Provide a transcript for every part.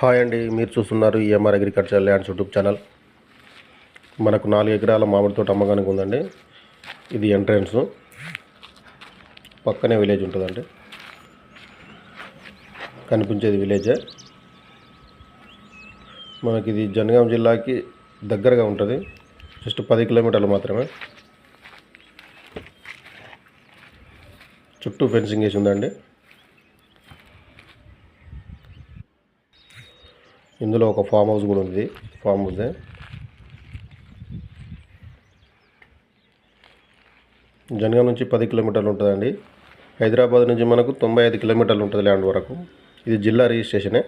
Hi అండి, మీరు చూస్తున్నారు EMR agriculture lands YouTube channel. మనకు 4 ఎకరాల మామిడి తోట అమ్మకానికి ఉందండి. ఇది ఎంట్రన్స్, పక్కనే విలేజ్ ఉంటుందండి. కనిపించేది విలేజే. మనకి ఇది జనగాం జిల్లాకి దగ్గరగా ఉంటుంది. జస్ట్ 10 కిలోమీటర్లు మాత్రమే. చుట్టూ ఫెన్సింగ్ వేసి ఉందండి. ఇందులో ఒక ఫామ్ హౌస్ కూడా ఉంది. ఫామ్ హౌసే. జనగాం నుంచి 10 కిలోమీటర్లు ఉంటుందండి. హైదరాబాద్ నుంచి మనకు 95 కిలోమీటర్లు ఉంటుంది ల్యాండ్ వరకు. ఇది జిల్లా రిజిస్ట్రేషనే.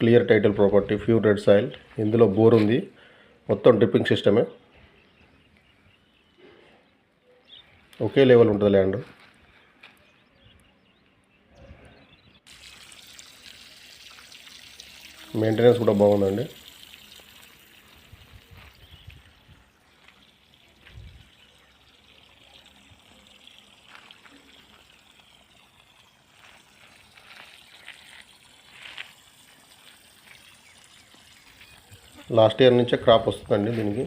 Clear title property, pure red soil. ఇందులో బోర్ ఉంది. మొత్తం డ్రిప్పింగ్ సిస్టమే. ఒకే లెవెల్ ఉంటుంది ల్యాండ్. మెయింటెనెన్స్ కూడా బాగుందండి. లాస్ట్ ఇయర్ నుంచే క్రాప్ వస్తుందండి దీనికి.